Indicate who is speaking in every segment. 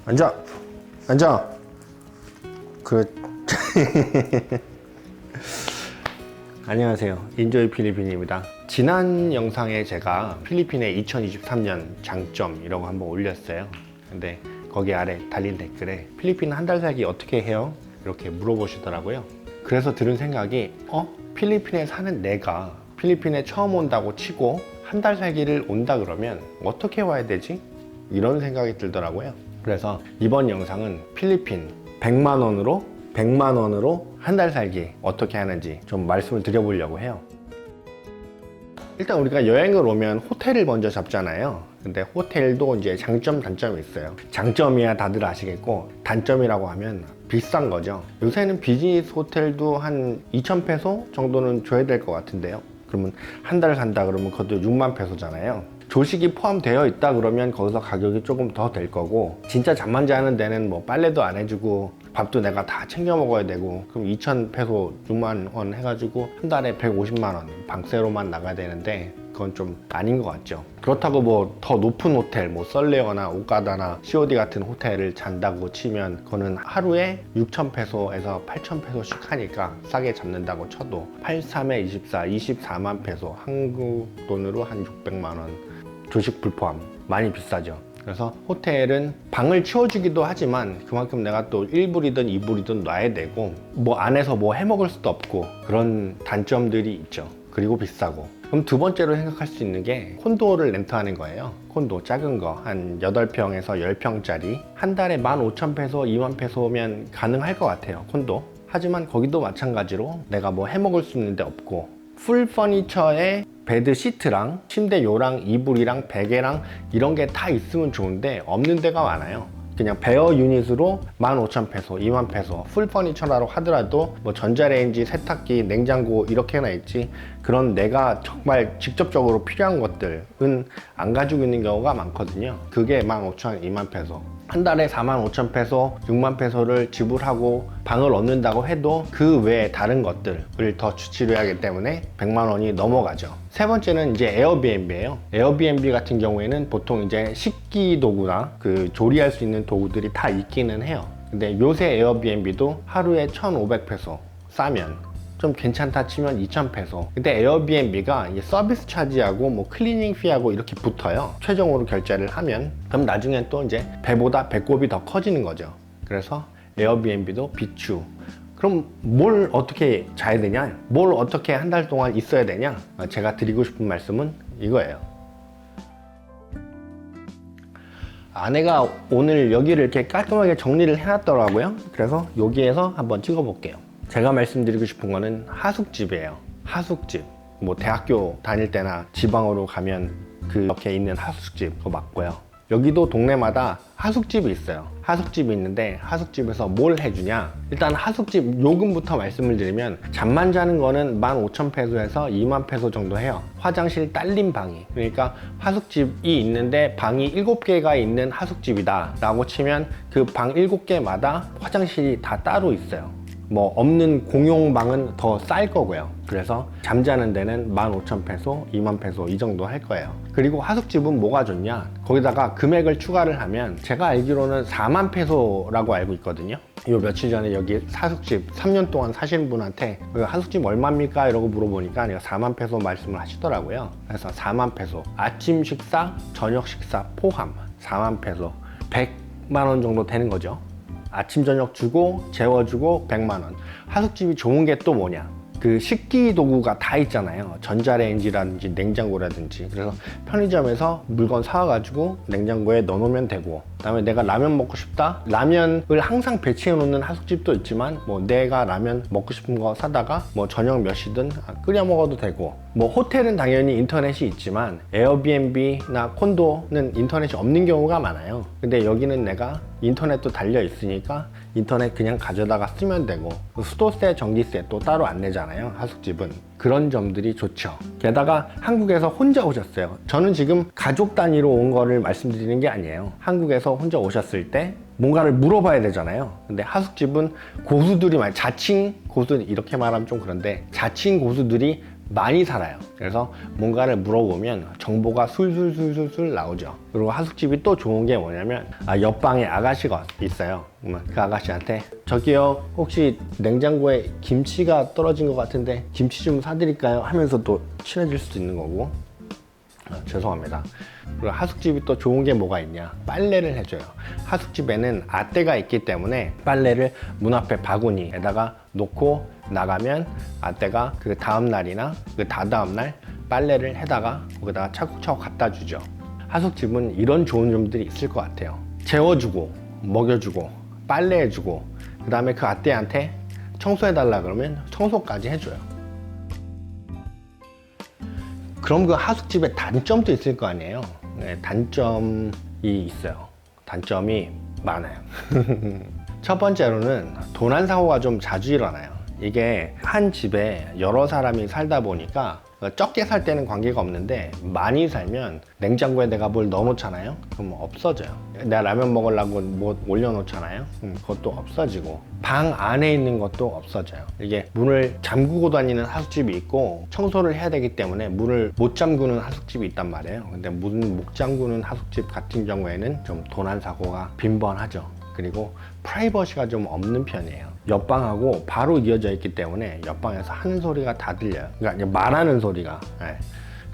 Speaker 1: 앉아. 앉아. 안녕하세요. 인조이 필리핀입니다. 지난 영상에 제가 필리핀의 2023년 장점 이런 거 한번 올렸어요. 근데 거기 아래 달린 댓글에 필리핀 한 달 살기 어떻게 해요? 이렇게 물어보시더라고요. 그래서 들은 생각이 필리핀에 사는 내가 필리핀에 처음 온다고 치고 한 달 살기를 온다 그러면 어떻게 와야 되지? 이런 생각이 들더라고요. 그래서 이번 영상은 필리핀 100만 원으로 한 달 살기 어떻게 하는지 좀 말씀을 드려보려고 해요. 일단 우리가 여행을 오면 호텔을 먼저 잡잖아요. 근데 호텔도 이제 장점, 단점이 있어요. 장점이야 다들 아시겠고, 단점이라고 하면 비싼 거죠. 요새는 비즈니스 호텔도 한 2,000페소 정도는 줘야 될 것 같은데요. 그러면 한 달 산다 그러면 그것도 6만 페소잖아요. 조식이 포함되어 있다 그러면 거기서 가격이 조금 더 될 거고, 진짜 잠만 자는 데는 뭐 빨래도 안 해주고 밥도 내가 다 챙겨 먹어야 되고, 그럼 2,000페소 6만 원 해가지고 한 달에 150만 원 방세로만 나가야 되는데 그건 좀 아닌 것 같죠. 그렇다고 뭐 더 높은 호텔, 뭐 썰레어나 오카다나 COD 같은 호텔을 잔다고 치면 그거는 하루에 6,000페소에서 8,000페소씩 하니까 싸게 잡는다고 쳐도 83에 24, 24만 페소, 한국 돈으로 한 600만 원, 조식 불포함. 많이 비싸죠. 그래서 호텔은 방을 치워주기도 하지만 그만큼 내가 또 1불이든 2불이든 놔야 되고, 뭐 안에서 뭐 해먹을 수도 없고, 그런 단점들이 있죠. 그리고 비싸고. 그럼 두 번째로 생각할 수 있는 게 콘도를 렌트하는 거예요. 콘도 작은 거 한 8평에서 10평짜리 한 달에 15,000페소, 2만 페소면 가능할 것 같아요. 콘도. 하지만 거기도 마찬가지로 내가 뭐 해먹을 수 있는 데 없고, 풀 퍼니처에 베드 시트랑 침대 요랑 이불이랑 베개랑 이런 게 다 있으면 좋은데 없는 데가 많아요. 그냥 베어 유닛으로 15,000페소, 2만 페소, 풀 퍼니처라고 하더라도 뭐 전자레인지, 세탁기, 냉장고 이렇게나 있지, 그런 내가 정말 직접적으로 필요한 것들은 안 가지고 있는 경우가 많거든요. 그게 15,000, 2만 페소. 한 달에 45,000페소, 6만 페소를 지불하고 방을 얻는다고 해도 그 외에 다른 것들을 더 주치를 해야 하기 때문에 100만 원이 넘어가죠. 세 번째는 이제 에어비앤비예요. 에어비앤비 같은 경우에는 보통 이제 식기 도구나 그 조리할 수 있는 도구들이 다 있기는 해요. 근데 요새 에어비앤비도 하루에 1,500페소 싸면 좀 괜찮다 치면 2,000페소. 근데 에어비앤비가 서비스 차지하고 뭐 클리닝 피하고 이렇게 붙어요. 최종으로 결제를 하면. 그럼 나중엔 또 이제 배보다 배꼽이 더 커지는 거죠. 그래서 에어비앤비도 비추. 그럼 뭘 어떻게 자야 되냐? 뭘 어떻게 한 달 동안 있어야 되냐? 제가 드리고 싶은 말씀은 이거예요. 아내가 오늘 여기를 이렇게 깔끔하게 정리를 해놨더라고요. 그래서 여기에서 한번 찍어 볼게요. 제가 말씀드리고 싶은 거는 하숙집이에요. 하숙집. 뭐 대학교 다닐 때나 지방으로 가면 그렇게 있는 하숙집 그거 맞고요. 여기도 동네마다 하숙집이 있어요. 하숙집이 있는데 하숙집에서 뭘 해주냐? 일단 하숙집 요금부터 말씀을 드리면, 잠만 자는 거는 15,000페소에서 2만 페소 정도 해요. 화장실 딸린 방이. 그러니까 하숙집이 있는데 방이 7개가 있는 하숙집이다 라고 치면 그 방 7개마다 화장실이 다 따로 있어요. 뭐 없는 공용방은 더 쌀 거고요. 그래서 잠자는 데는 15,000페소, 2만 페소 이 정도 할 거예요. 그리고 하숙집은 뭐가 좋냐? 거기다가 금액을 추가를 하면, 제가 알기로는 4만 페소라고 알고 있거든요. 요 며칠 전에 여기 하숙집 3년 동안 사신 분한테 하숙집 얼마입니까? 이러고 물어보니까 내가 4만 페소 말씀을 하시더라고요. 그래서 4만 페소, 아침 식사, 저녁 식사 포함 4만 페소, 100만 원 정도 되는 거죠. 아침 저녁 주고 재워주고 100만 원. 하숙집이 좋은 게 또 뭐냐? 그 식기 도구가 다 있잖아요. 전자레인지라든지 냉장고라든지. 그래서 편의점에서 물건 사와가지고 냉장고에 넣어놓으면 되고, 그다음에 내가 라면 먹고 싶다? 라면을 항상 배치해 놓는 하숙집도 있지만, 뭐 내가 라면 먹고 싶은 거 사다가 뭐 저녁 몇 시든 끓여 먹어도 되고, 뭐 호텔은 당연히 인터넷이 있지만 에어비앤비나 콘도는 인터넷이 없는 경우가 많아요. 근데 여기는 내가 인터넷도 달려 있으니까 인터넷 그냥 가져다가 쓰면 되고, 수도세, 전기세 또 따로 안 내잖아요, 하숙집은. 그런 점들이 좋죠. 게다가 한국에서 혼자 오셨어요. 저는 지금 가족 단위로 온 거를 말씀드리는 게 아니에요. 한국에서 혼자 오셨을 때 뭔가를 물어봐야 되잖아요. 근데 하숙집은 고수들이 자칭 고수, 이렇게 말하면 좀 그런데 자칭 고수들이 많이 살아요. 그래서 뭔가를 물어보면 정보가 술술술술술 나오죠. 그리고 하숙집이 또 좋은 게 뭐냐면 옆방에 아가씨가 있어요. 그러면 그 아가씨한테 저기요 혹시 냉장고에 김치가 떨어진 것 같은데 김치 좀 사드릴까요? 하면서 또 친해질 수도 있는 거고. 죄송합니다. 그리고 하숙집이 또 좋은 게 뭐가 있냐, 빨래를 해줘요. 하숙집에는 아떼가 있기 때문에 빨래를 문 앞에 바구니에다가 놓고 나가면 아떼가 그 다음날이나 그 다다음 날 빨래를 해다가 거기다가 차곡차곡 갖다 주죠. 하숙집은 이런 좋은 점들이 있을 것 같아요. 재워주고 먹여주고 빨래해주고 그 다음에 그 아떼한테 청소해달라 그러면 청소까지 해줘요. 그럼 그 하숙집에 단점도 있을 거 아니에요. 네, 단점이 있어요. 단점이 많아요. 첫 번째로는 도난 사고가 좀 자주 일어나요. 이게 한 집에 여러 사람이 살다 보니까 적게 살 때는 관계가 없는데 많이 살면 냉장고에 내가 뭘 넣어놓잖아요. 그럼 없어져요. 내가 라면 먹으려고 뭐 올려놓잖아요. 그것도 없어지고 방 안에 있는 것도 없어져요. 이게 문을 잠그고 다니는 하숙집이 있고 청소를 해야 되기 때문에 문을 못 잠그는 하숙집이 있단 말이에요. 근데 문 못 잠그는 하숙집 같은 경우에는 좀 도난 사고가 빈번하죠. 그리고 프라이버시가 좀 없는 편이에요. 옆방하고 바로 이어져 있기 때문에 옆방에서 하는 소리가 다 들려요. 그러니까 말하는 소리가. 네.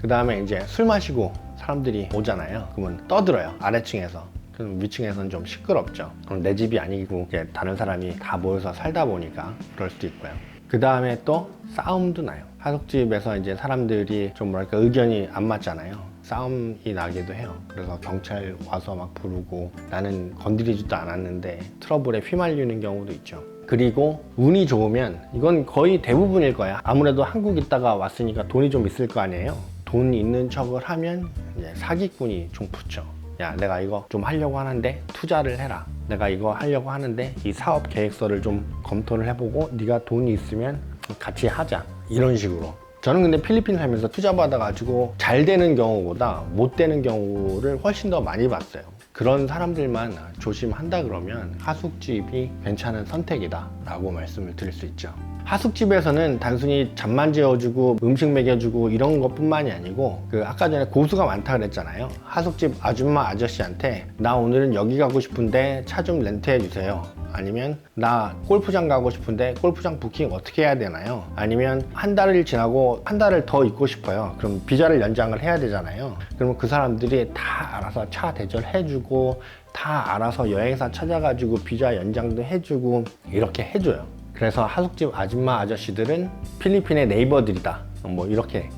Speaker 1: 그 다음에 이제 술 마시고 사람들이 오잖아요. 그러면 떠들어요. 아래층에서. 그럼 위층에서는 좀 시끄럽죠. 그럼 내 집이 아니고 다른 사람이 다 모여서 살다 보니까 그럴 수도 있고요. 그 다음에 또 싸움도 나요. 하숙집에서 이제 사람들이 좀 뭐랄까 의견이 안 맞잖아요. 싸움이 나기도 해요. 그래서 경찰 와서 막 부르고 나는 건드리지도 않았는데 트러블에 휘말리는 경우도 있죠. 그리고 운이 좋으면 이건 거의 대부분일 거야. 아무래도 한국 있다가 왔으니까 돈이 좀 있을 거 아니에요. 돈 있는 척을 하면 이제 사기꾼이 좀 붙죠. 야, 내가 이거 좀 하려고 하는데 투자를 해라. 내가 이거 하려고 하는데 이 사업 계획서를 좀 검토를 해보고 네가 돈이 있으면 같이 하자. 이런 식으로. 저는 근데 필리핀 살면서 투자 받아가지고 잘 되는 경우보다 못 되는 경우를 훨씬 더 많이 봤어요. 그런 사람들만 조심한다 그러면 하숙집이 괜찮은 선택이다 라고 말씀을 드릴 수 있죠. 하숙집에서는 단순히 잠만 재워주고 음식 먹여주고 이런 것뿐만이 아니고 아까 전에 고수가 많다 그랬잖아요. 하숙집 아줌마 아저씨한테 나 오늘은 여기 가고 싶은데 차 좀 렌트해 주세요. 아니면 나 골프장 가고 싶은데 골프장 부킹 어떻게 해야 되나요? 아니면 한 달을 지나고 한 달을 더 있고 싶어요. 그럼 비자를 연장을 해야 되잖아요. 그러면 그 사람들이 다 알아서 차 대절해주고 다 알아서 여행사 찾아가지고 비자 연장도 해주고 이렇게 해줘요. 그래서 하숙집 아줌마 아저씨들은 필리핀의 네이버들이다. 뭐 이렇게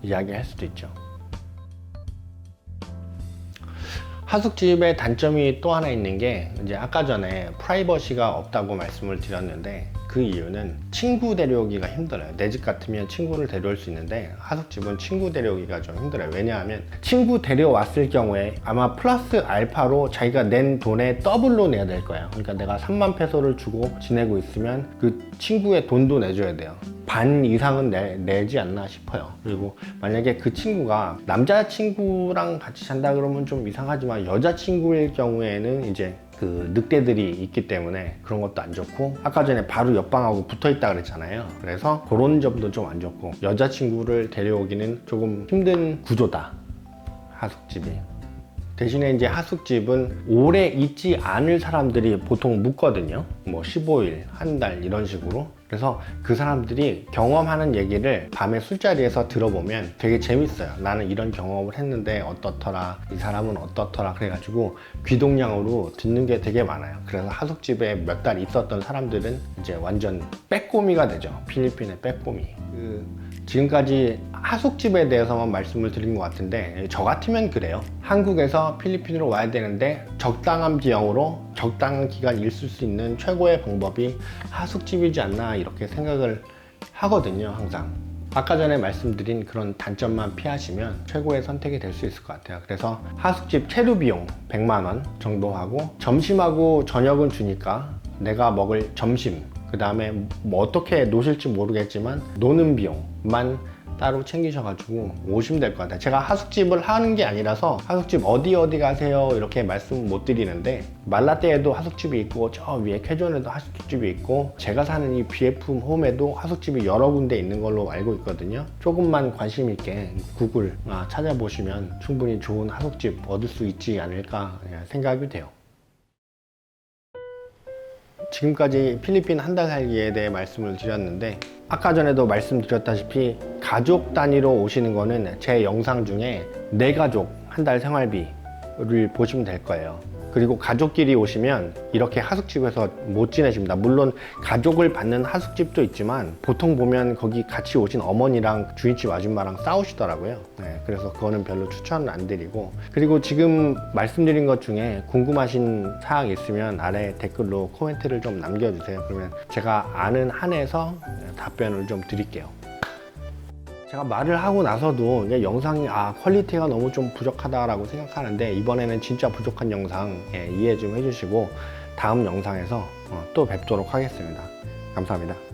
Speaker 1: 이야기할 수도 있죠. 하숙집의 단점이 또 하나 있는 게 이제 아까 전에 프라이버시가 없다고 말씀을 드렸는데 그 이유는 친구 데려오기가 힘들어요. 내 집 같으면 친구를 데려올 수 있는데 하숙집은 친구 데려오기가 좀 힘들어요. 왜냐하면 친구 데려왔을 경우에 아마 플러스 알파로 자기가 낸 돈에 더블로 내야 될 거예요. 그러니까 내가 3만 페소를 주고 지내고 있으면 그 친구의 돈도 내줘야 돼요. 반 이상은 내지 않나 싶어요. 그리고 만약에 그 친구가 남자친구랑 같이 잔다 그러면 좀 이상하지만 여자친구일 경우에는 이제 그 늑대들이 있기 때문에 그런 것도 안 좋고 아까 전에 바로 옆방하고 붙어있다 그랬잖아요. 그래서 그런 점도 좀 안 좋고 여자친구를 데려오기는 조금 힘든 구조다, 하숙집이. 대신에 이제 하숙집은 오래 있지 않을 사람들이 보통 묵거든요. 뭐 15일, 한 달 이런 식으로. 그래서 그 사람들이 경험하는 얘기를 밤에 술자리에서 들어보면 되게 재밌어요. 나는 이런 경험을 했는데 어떻더라, 이 사람은 어떻더라 그래가지고 귀동냥으로 듣는 게 되게 많아요. 그래서 하숙집에 몇 달 있었던 사람들은 이제 완전 빼꼬미가 되죠. 필리핀의 빼꼬미. 지금까지 하숙집에 대해서만 말씀을 드린 것 같은데 저 같으면 그래요. 한국에서 필리핀으로 와야 되는데 적당한 비용으로 적당한 기간 있을 수 있는 최고의 방법이 하숙집이지 않나 이렇게 생각을 하거든요, 항상. 아까 전에 말씀드린 그런 단점만 피하시면 최고의 선택이 될 수 있을 것 같아요. 그래서 하숙집 체류 비용 100만 원 정도 하고 점심하고 저녁은 주니까 내가 먹을 점심 그 다음에 뭐 어떻게 노실지 모르겠지만 노는 비용만 따로 챙기셔가지고 오시면 될 것 같아요. 제가 하숙집을 하는 게 아니라서 하숙집 어디 가세요 이렇게 말씀 못 드리는데, 말라떼에도 하숙집이 있고 저 위에 쾌존에도 하숙집이 있고 제가 사는 이 BF 홈에도 하숙집이 여러 군데 있는 걸로 알고 있거든요. 조금만 관심 있게 구글 찾아보시면 충분히 좋은 하숙집 얻을 수 있지 않을까 생각이 돼요. 지금까지 필리핀 한 달 살기에 대해 말씀을 드렸는데, 아까 전에도 말씀드렸다시피 가족 단위로 오시는 거는 제 영상 중에 내 가족 한 달 생활비를 보시면 될 거예요. 그리고 가족끼리 오시면 이렇게 하숙집에서 못 지내십니다. 물론 가족을 받는 하숙집도 있지만 보통 보면 거기 같이 오신 어머니랑 주인집 아줌마랑 싸우시더라고요. 그래서 그거는 별로 추천은 안 드리고, 그리고 지금 말씀드린 것 중에 궁금하신 사항 있으면 아래 댓글로 코멘트를 좀 남겨주세요. 그러면 제가 아는 한에서 답변을 좀 드릴게요. 제가 말을 하고 나서도 이게 영상이 퀄리티가 너무 좀 부족하다라고 생각하는데, 이번에는 진짜 부족한 영상 이해 좀 해주시고 다음 영상에서 또 뵙도록 하겠습니다. 감사합니다.